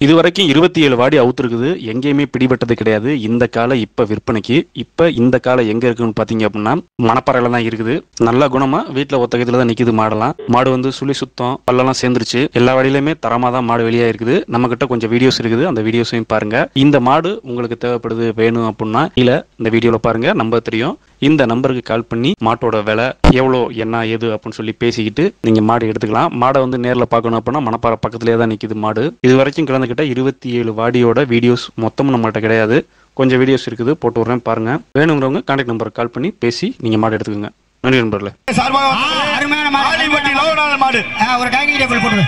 இது வரைக்கும் 27 வாடி அவுத்துருக்குது, எங்கேயுமே பிடிபட்டது கிடையாது. இந்த காலை இப்ப விற்பனைக்கு. இப்ப இந்த காலை எங்க இருக்குன்னு பாத்தீங்க அப்படின்னா மணப்பாறையில தான் இருக்குது. நல்ல குணமா வீட்டுல ஒத்தகத்துல தான் நிக்குது மாடெல்லாம். மாடு வந்து சுழி சுத்தம் பல்லெல்லாம் சேர்ந்துருச்சு. எல்லா வழியிலுமே தரமா தான் மாடு வெளியா இருக்குது. நம்ம கிட்ட கொஞ்சம் வீடியோஸ் இருக்குது, அந்த வீடியோஸையும் பாருங்க. இந்த மாடு உங்களுக்கு தேவைப்படுது வேணும் அப்படின்னா இல்ல இந்த வீடியோல பாருங்க, நம்பர் தெரியும். இந்த நம்பருக்கு கால் பண்ணி மாட்டோட விலை எவ்வளோ என்ன ஏது அப்படின்னு சொல்லி பேசிக்கிட்டு நீங்க மாடு எடுத்துக்கலாம். மாடை வந்து நேர்ல பார்க்கணும் அப்படின்னா மணப்பாறை பக்கத்துலேயே தான் நிக்குது மாடு. இது வரைக்கும் கலந்துக்கிட்ட 27 வாடியோட வீடியோஸ் மொத்தமும் நம்மகிட்ட கிடையாது. கொஞ்சம் வீடியோஸ் இருக்குது, போட்டு விடுறேன் பாருங்க. வேணுங்கிறவங்க கான்டாக்ட் நம்பருக்கு கால் பண்ணி பேசி நீங்க மாடு எடுத்துக்கோங்க. நன்றி நண்பர்களே. ஒரு டைனிங் டேபிள் போட்டு